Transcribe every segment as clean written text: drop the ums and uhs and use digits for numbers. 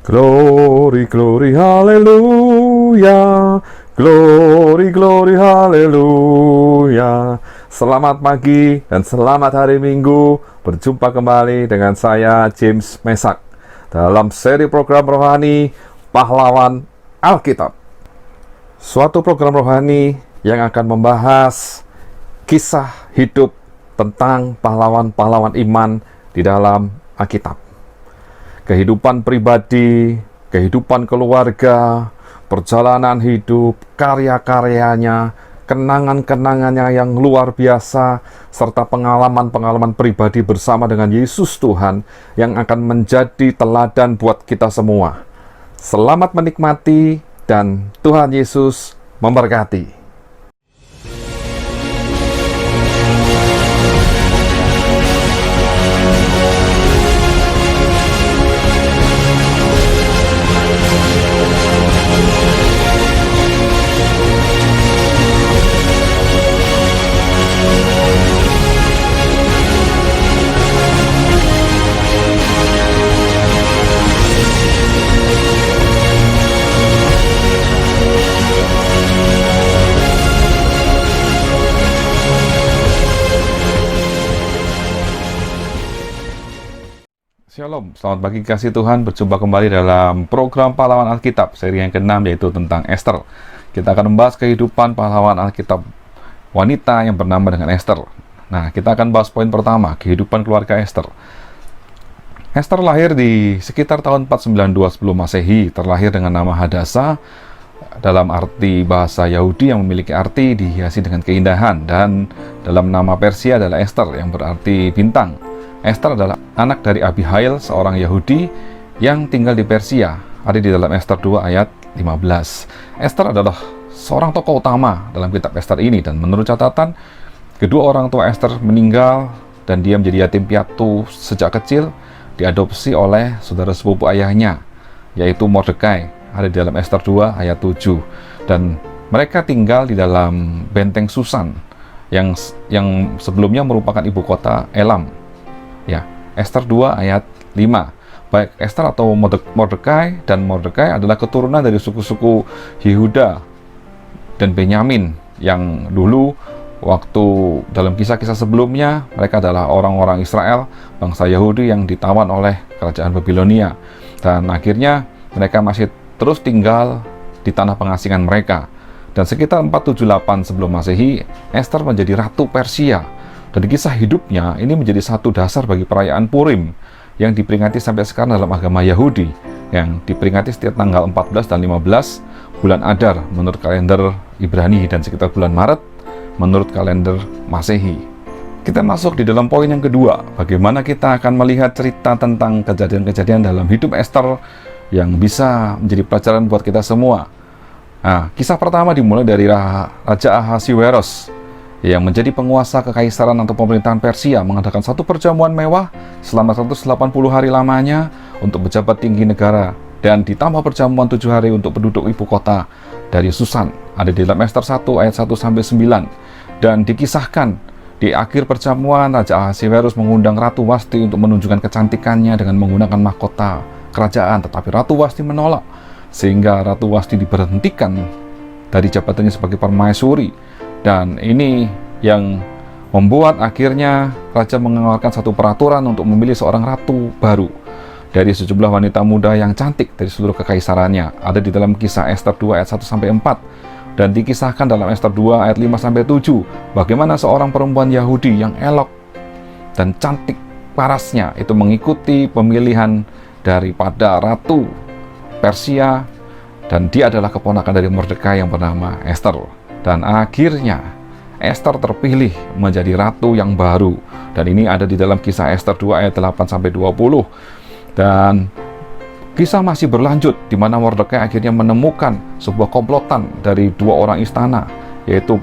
Glory, glory, haleluya. Glory, glory, haleluya. Selamat pagi dan selamat hari Minggu. Berjumpa kembali dengan saya, James Mesak, dalam seri program rohani Pahlawan Alkitab. Suatu program rohani yang akan membahas kisah hidup tentang pahlawan-pahlawan iman di dalam Alkitab. Kehidupan pribadi, kehidupan keluarga, perjalanan hidup, karya-karyanya, kenangan-kenangannya yang luar biasa, serta pengalaman-pengalaman pribadi bersama dengan Yesus Tuhan yang akan menjadi teladan buat kita semua. Selamat menikmati dan Tuhan Yesus memberkati. Shalom, selamat pagi kasih Tuhan. Berjumpa kembali dalam program Pahlawan Alkitab, seri yang ke-6, yaitu tentang Esther. Kita akan membahas kehidupan pahlawan Alkitab wanita yang bernama dengan Esther. Nah, kita akan bahas poin pertama, kehidupan keluarga Esther. Esther lahir di sekitar tahun 492 sebelum Masehi, terlahir dengan nama Hadasa, dalam arti bahasa Yahudi yang memiliki arti dihiasi dengan keindahan, dan dalam nama Persia adalah Esther yang berarti bintang. Esther adalah anak dari Abihail, seorang Yahudi yang tinggal di Persia. Ada di dalam Esther 2 ayat 15. Esther adalah seorang tokoh utama dalam kitab Esther ini, dan menurut catatan, kedua orang tua Esther meninggal dan dia menjadi yatim piatu sejak kecil, diadopsi oleh saudara sepupu ayahnya, yaitu Mordekai. Ada di dalam Esther 2 ayat 7. Dan mereka tinggal di dalam benteng Susan yang sebelumnya merupakan ibu kota Elam. Ya, Esther 2 ayat 5. Baik Esther atau Mordekai, dan Mordekai adalah keturunan dari suku-suku Yehuda dan Benyamin yang dulu waktu dalam kisah-kisah sebelumnya mereka adalah orang-orang Israel, bangsa Yahudi yang ditawan oleh kerajaan Babilonia, dan akhirnya mereka masih terus tinggal di tanah pengasingan mereka. Dan sekitar 478 sebelum Masehi, Esther menjadi ratu Persia. Dan kisah hidupnya ini menjadi satu dasar bagi perayaan Purim yang diperingati sampai sekarang dalam agama Yahudi, yang diperingati setiap tanggal 14 dan 15 bulan Adar menurut kalender Ibrani, dan sekitar bulan Maret menurut kalender Masehi. Kita masuk di dalam poin yang kedua, bagaimana kita akan melihat cerita tentang kejadian-kejadian dalam hidup Esther yang bisa menjadi pelajaran buat kita semua. Nah, kisah pertama dimulai dari Raja Ahasiweros yang menjadi penguasa kekaisaran atau pemerintahan Persia, mengadakan satu perjamuan mewah selama 180 hari lamanya untuk pejabat tinggi negara, dan ditambah perjamuan 7 hari untuk penduduk ibu kota dari Susan. Ada di dalam Esther 1 ayat 1-9. Dan dikisahkan di akhir perjamuan, Raja Ahasiweros mengundang Ratu Wasti untuk menunjukkan kecantikannya dengan menggunakan mahkota kerajaan, tetapi Ratu Wasti menolak, sehingga Ratu Wasti diberhentikan dari jabatannya sebagai permaisuri. Dan ini yang membuat akhirnya raja mengeluarkan satu peraturan untuk memilih seorang ratu baru dari sejumlah wanita muda yang cantik dari seluruh kekaisarannya. Ada di dalam kisah Esther 2 ayat 1-4. Dan dikisahkan dalam Esther 2 ayat 5-7 bagaimana seorang perempuan Yahudi yang elok dan cantik parasnya itu mengikuti pemilihan daripada ratu Persia, dan dia adalah keponakan dari Mordekai yang bernama Esther. Dan akhirnya Esther terpilih menjadi ratu yang baru. Dan ini ada di dalam kisah Esther 2 ayat 8-20. Dan kisah masih berlanjut di mana Mordekai akhirnya menemukan sebuah komplotan dari dua orang istana, yaitu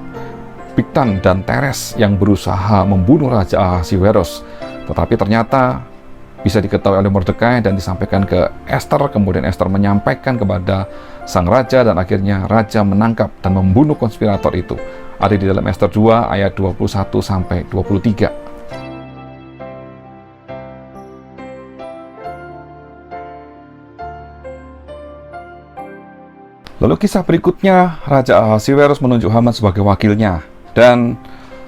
Bigtan dan Teres, yang berusaha membunuh Raja Ahasiweros. Tetapi ternyata bisa diketahui oleh Mordekai dan disampaikan ke Esther. Kemudian Esther menyampaikan kepada sang raja, dan akhirnya raja menangkap dan membunuh konspirator itu. Ada di dalam Esther 2 ayat 21-23. Lalu kisah berikutnya, Raja Ahasiwerus menunjuk Haman sebagai wakilnya. Dan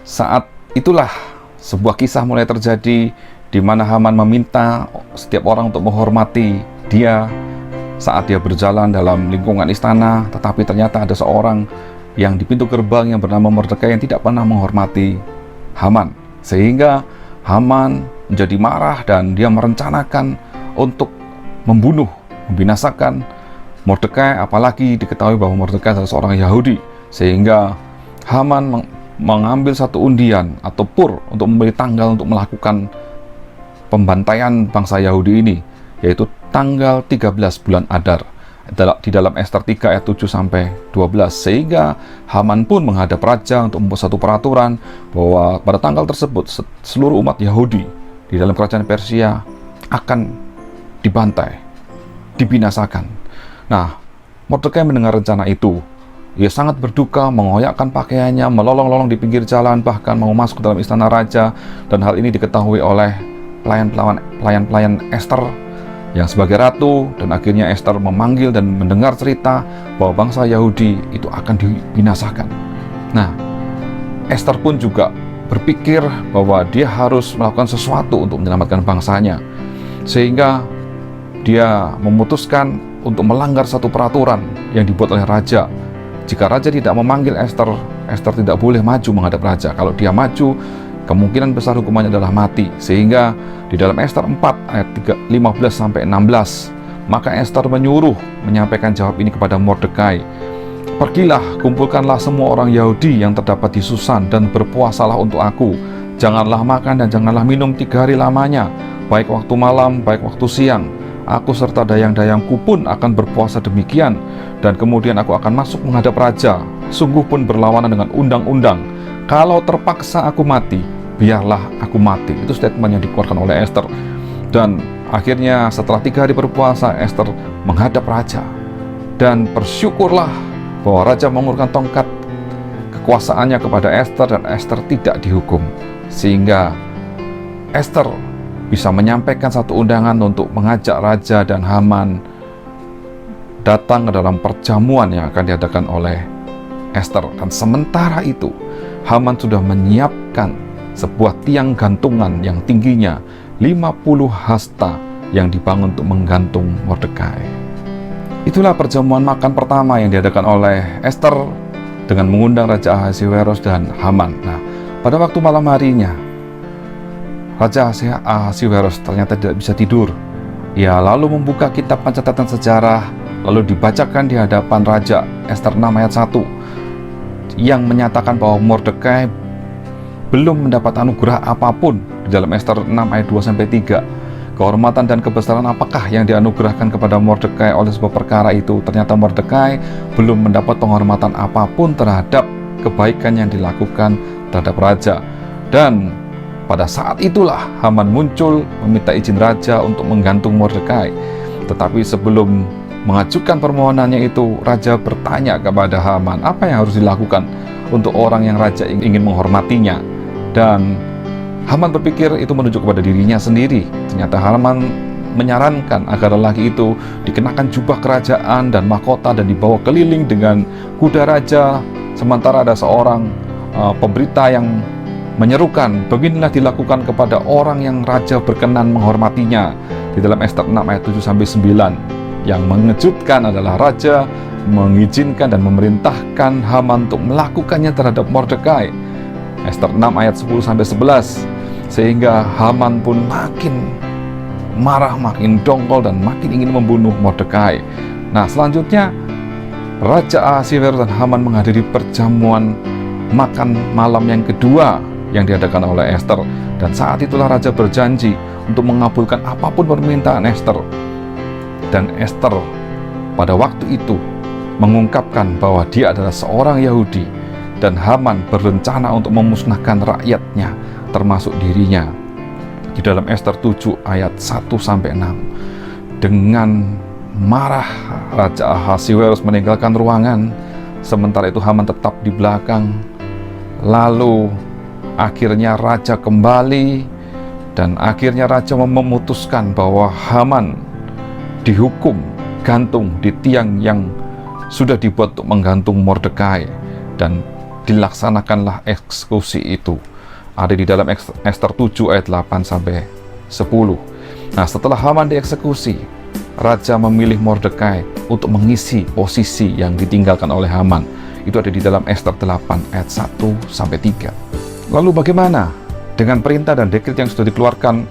saat itulah sebuah kisah mulai terjadi di mana Haman meminta setiap orang untuk menghormati dia saat dia berjalan dalam lingkungan istana. Tetapi ternyata ada seorang yang di pintu gerbang yang bernama Mordekai yang tidak pernah menghormati Haman. Sehingga Haman menjadi marah dan dia merencanakan untuk membunuh, membinasakan Mordekai, apalagi diketahui bahwa Mordekai adalah seorang Yahudi. Sehingga Haman mengambil satu undian atau pur untuk memberi tanggal untuk melakukan pembantaian bangsa Yahudi ini, yaitu tanggal 13 bulan Adar di dalam Ester 3 ayat 7 sampai 12. Sehingga Haman pun menghadap raja untuk membuat satu peraturan bahwa pada tanggal tersebut seluruh umat Yahudi di dalam kerajaan Persia akan dibantai, dibinasakan. Nah, Mordekai mendengar rencana itu. Ia sangat berduka, mengoyakkan pakaiannya, melolong-lolong di pinggir jalan, bahkan mau masuk ke dalam istana raja. Dan hal ini diketahui oleh pelayan-pelayan Ester yang sebagai ratu. Dan akhirnya Ester memanggil dan mendengar cerita bahwa bangsa Yahudi itu akan dibinasakan. Nah, Ester pun juga berpikir bahwa dia harus melakukan sesuatu untuk menyelamatkan bangsanya. Sehingga dia memutuskan untuk melanggar satu peraturan yang dibuat oleh raja. Jika raja tidak memanggil Ester, Ester tidak boleh maju menghadap raja. Kalau dia maju, kemungkinan besar hukumannya adalah mati. Sehingga di dalam Ester 4 ayat 15 sampai 16, maka Ester menyuruh menyampaikan jawab ini kepada Mordekai. Pergilah, kumpulkanlah semua orang Yahudi yang terdapat di Susan dan berpuasalah untuk aku. Janganlah makan dan janganlah minum 3 hari lamanya, baik waktu malam, baik waktu siang. Aku serta dayang-dayangku pun akan berpuasa demikian, dan kemudian aku akan masuk menghadap raja, sungguh pun berlawanan dengan undang-undang. Kalau terpaksa aku mati, biarlah aku mati. Itu statement yang dikeluarkan oleh Ester. Dan akhirnya setelah 3 hari berpuasa, Ester menghadap raja. Dan bersyukurlah bahwa raja mengulurkan tongkat kekuasaannya kepada Ester, dan Ester tidak dihukum. Sehingga Ester bisa menyampaikan satu undangan untuk mengajak raja dan Haman datang ke dalam perjamuan yang akan diadakan oleh Ester. Dan sementara itu, Haman sudah menyiapkan sebuah tiang gantungan yang tingginya 50 hasta yang dibangun untuk menggantung Mordekai. Itulah perjamuan makan pertama yang diadakan oleh Ester dengan mengundang Raja Ahasiwerus dan Haman. Nah, pada waktu malam harinya, Raja Ahasiwerus ternyata tidak bisa tidur. Ia lalu membuka kitab pencatatan sejarah, lalu dibacakan di hadapan Raja. Ester 6 ayat 1 yang menyatakan bahwa Mordekai belum mendapat anugerah apapun. Di dalam Ester 6 ayat 2 sampai 3, kehormatan dan kebesaran apakah yang dianugerahkan kepada Mordekai oleh sebuah perkara itu? Ternyata Mordekai belum mendapat penghormatan apapun terhadap kebaikan yang dilakukan terhadap raja. Dan pada saat itulah Haman muncul meminta izin raja untuk menggantung Mordekai. Tetapi sebelum mengajukan permohonannya itu, raja bertanya kepada Haman apa yang harus dilakukan untuk orang yang raja ingin menghormatinya. Dan Haman berpikir itu menunjuk kepada dirinya sendiri. Ternyata Haman menyarankan agar lelaki itu dikenakan jubah kerajaan dan mahkota dan dibawa keliling dengan kuda raja. Sementara ada seorang pemberita yang menyerukan, beginilah dilakukan kepada orang yang raja berkenan menghormatinya. Di dalam Ester 6 ayat 7 sampai 9. Yang mengejutkan adalah raja mengizinkan dan memerintahkan Haman untuk melakukannya terhadap Mordekai. Ester 6 ayat 10 sampai 11. Sehingga Haman pun makin marah, makin dongkol dan makin ingin membunuh Mordekai. Nah, selanjutnya Raja Ahasiwerus dan Haman menghadiri perjamuan makan malam yang kedua yang diadakan oleh Ester. Dan saat itulah raja berjanji untuk mengabulkan apapun permintaan Ester. Dan Ester pada waktu itu mengungkapkan bahwa dia adalah seorang Yahudi, dan Haman berencana untuk memusnahkan rakyatnya termasuk dirinya. Di dalam Ester 7 ayat 1 sampai 6. Dengan marah Raja Ahasiwerus meninggalkan ruangan, sementara itu Haman tetap di belakang. Lalu akhirnya raja kembali, dan akhirnya raja memutuskan bahwa Haman dihukum gantung di tiang yang sudah dibuat untuk menggantung Mordekai, dan dilaksanakanlah eksekusi itu. Ada di dalam Ester 7 ayat 8 sampai 10. Nah, setelah Haman dieksekusi, raja memilih Mordekai untuk mengisi posisi yang ditinggalkan oleh Haman. Itu ada di dalam Ester 8 ayat 1 sampai 3. Lalu bagaimana dengan perintah dan dekret yang sudah dikeluarkan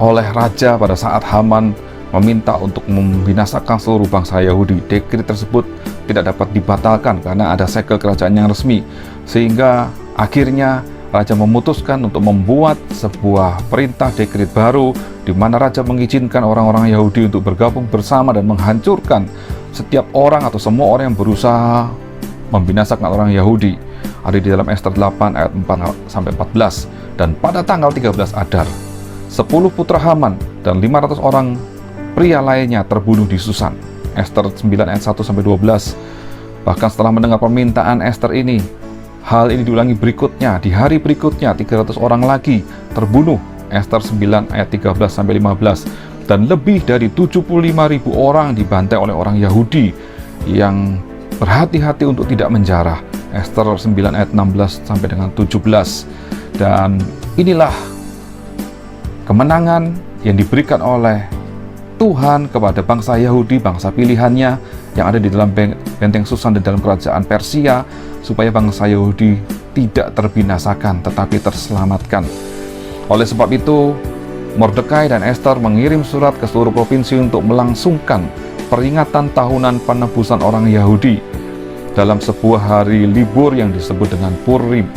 oleh raja pada saat Haman meminta untuk membinasakan seluruh bangsa Yahudi? Dekret tersebut tidak dapat dibatalkan karena ada segel kerajaan yang resmi, sehingga akhirnya raja memutuskan untuk membuat sebuah perintah dekret baru di mana raja mengizinkan orang-orang Yahudi untuk bergabung bersama dan menghancurkan setiap orang atau semua orang yang berusaha membinasakan orang Yahudi. Ada di dalam Ester 8 ayat 4 sampai 14. Dan pada tanggal 13 Adar, 10 putra Haman dan 500 orang pria lainnya terbunuh di Susan. Ester 9 ayat 1 sampai 12. Bahkan setelah mendengar permintaan Ester ini, hal ini diulangi berikutnya. Di hari berikutnya 300 orang lagi terbunuh. Ester 9 ayat 13 sampai 15. Dan lebih dari 75.000 orang dibantai oleh orang Yahudi yang berhati-hati untuk tidak menjarah. Ester 9 ayat 16 sampai dengan 17. Dan inilah kemenangan yang diberikan oleh Tuhan kepada bangsa Yahudi, bangsa pilihannya yang ada di dalam benteng Susan dan dalam kerajaan Persia, supaya bangsa Yahudi tidak terbinasakan tetapi terselamatkan. Oleh sebab itu, Mordekai dan Ester mengirim surat ke seluruh provinsi untuk melangsungkan peringatan tahunan penebusan orang Yahudi dalam sebuah hari libur yang disebut dengan Purim.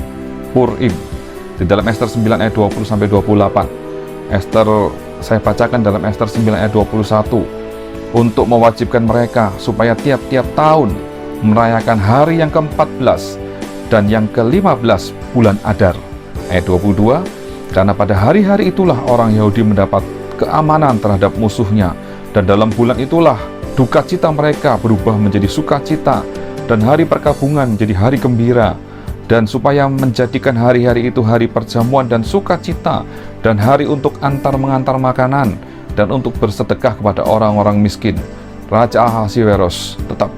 Di dalam Ester 9 ayat 20 sampai 28. Ester, saya bacakan dalam Ester 9 ayat 21, untuk mewajibkan mereka supaya tiap-tiap tahun merayakan hari yang ke-14 dan yang ke-15 bulan Adar. Ayat 22, karena pada hari-hari itulah orang Yahudi mendapat keamanan terhadap musuhnya, dan dalam bulan itulah duka cita mereka berubah menjadi sukacita, dan hari perkabungan menjadi hari gembira, dan supaya menjadikan hari-hari itu hari perjamuan dan sukacita, dan hari untuk mengantar makanan, dan untuk bersedekah kepada orang-orang miskin. Raja Ahasiweros tetap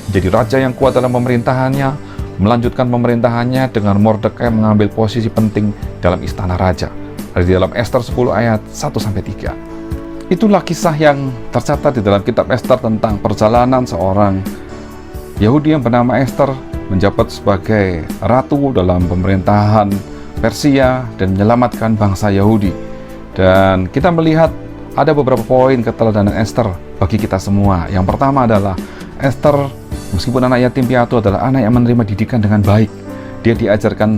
menjadi raja yang kuat dalam pemerintahannya, melanjutkan pemerintahannya dengan Mordekai mengambil posisi penting dalam istana raja. Ada di dalam Ester 10 ayat 1-3. Itulah kisah yang tercatat di dalam kitab Ester tentang perjalanan seorang Yahudi yang bernama Ester menjabat sebagai ratu dalam pemerintahan Persia dan menyelamatkan bangsa Yahudi. Dan kita melihat ada beberapa poin keteladanan Ester bagi kita semua. Yang pertama adalah Ester, meskipun anak yatim piatu, adalah anak yang menerima didikan dengan baik. Dia diajarkan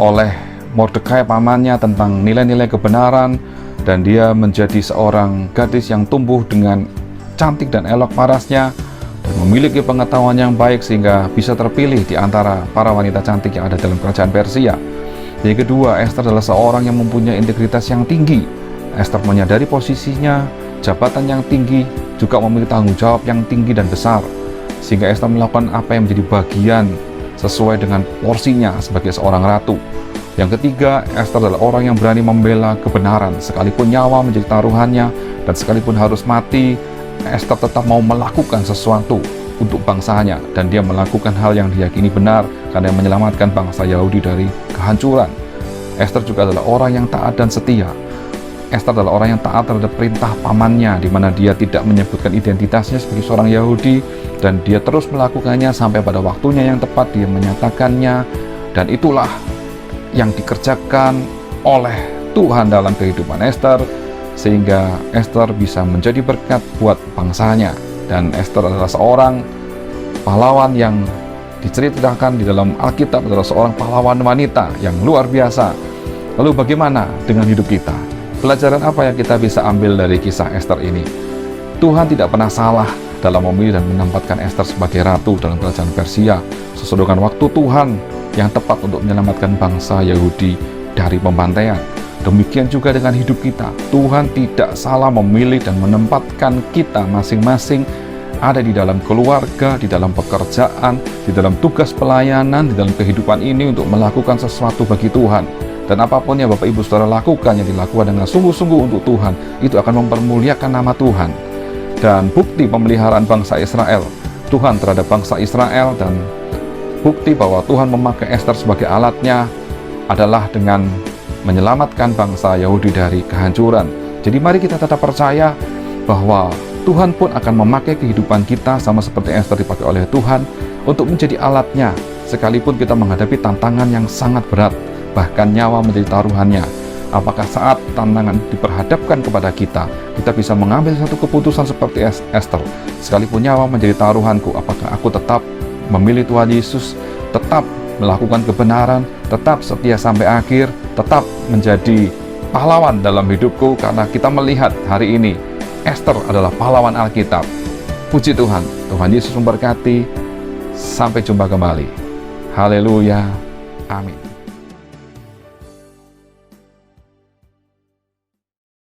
oleh Mordekai pamannya tentang nilai-nilai kebenaran, dan dia menjadi seorang gadis yang tumbuh dengan cantik dan elok parasnya, dan memiliki pengetahuan yang baik sehingga bisa terpilih di antara para wanita cantik yang ada dalam kerajaan Persia. Yang kedua, Ester adalah seorang yang mempunyai integritas yang tinggi. Ester menyadari posisinya, jabatan yang tinggi, juga memiliki tanggung jawab yang tinggi dan besar, sehingga Ester melakukan apa yang menjadi bagian sesuai dengan porsinya sebagai seorang ratu. Yang ketiga, Ester adalah orang yang berani membela kebenaran, sekalipun nyawa menjadi taruhannya, dan sekalipun harus mati, Ester tetap mau melakukan sesuatu untuk bangsanya, dan dia melakukan hal yang diyakini benar karena menyelamatkan bangsa Yahudi dari kehancuran. Ester juga adalah orang yang taat dan setia. Ester adalah orang yang taat terhadap perintah pamannya, di mana dia tidak menyebutkan identitasnya sebagai seorang Yahudi, dan dia terus melakukannya sampai pada waktunya yang tepat dia menyatakannya. Dan itulah yang dikerjakan oleh Tuhan dalam kehidupan Ester, sehingga Ester bisa menjadi berkat buat bangsanya. Dan Ester adalah seorang pahlawan yang diceritakan di dalam Alkitab, adalah seorang pahlawan wanita yang luar biasa. Lalu bagaimana dengan hidup kita? Pelajaran apa yang kita bisa ambil dari kisah Ester ini? Tuhan tidak pernah salah dalam memilih dan menempatkan Ester sebagai ratu dalam kerajaan Persia, sesuai dengan waktu Tuhan yang tepat untuk menyelamatkan bangsa Yahudi dari pembantaian. Demikian juga dengan hidup kita. Tuhan tidak salah memilih dan menempatkan kita masing-masing ada di dalam keluarga, di dalam pekerjaan, di dalam tugas pelayanan, di dalam kehidupan ini untuk melakukan sesuatu bagi Tuhan. Dan apapun yang Bapak Ibu Saudara lakukan, yang dilakukan dengan sungguh-sungguh untuk Tuhan, itu akan mempermuliakan nama Tuhan. Dan bukti pemeliharaan bangsa Israel Tuhan terhadap bangsa Israel, dan bukti bahwa Tuhan memakai Ester sebagai alatnya adalah dengan menyelamatkan bangsa Yahudi dari kehancuran. Jadi mari kita tetap percaya bahwa Tuhan pun akan memakai kehidupan kita sama seperti Ester dipakai oleh Tuhan untuk menjadi alatnya, sekalipun kita menghadapi tantangan yang sangat berat, bahkan nyawa menjadi taruhannya. Apakah saat tantangan diperhadapkan kepada kita, kita bisa mengambil satu keputusan seperti Ester, sekalipun nyawa menjadi taruhanku, apakah aku tetap memilih Tuhan Yesus, tetap melakukan kebenaran, tetap setia sampai akhir, tetap menjadi pahlawan dalam hidupku, karena kita melihat hari ini Ester adalah pahlawan Alkitab. Puji Tuhan, Tuhan Yesus memberkati. Sampai jumpa kembali. Haleluya. Amin.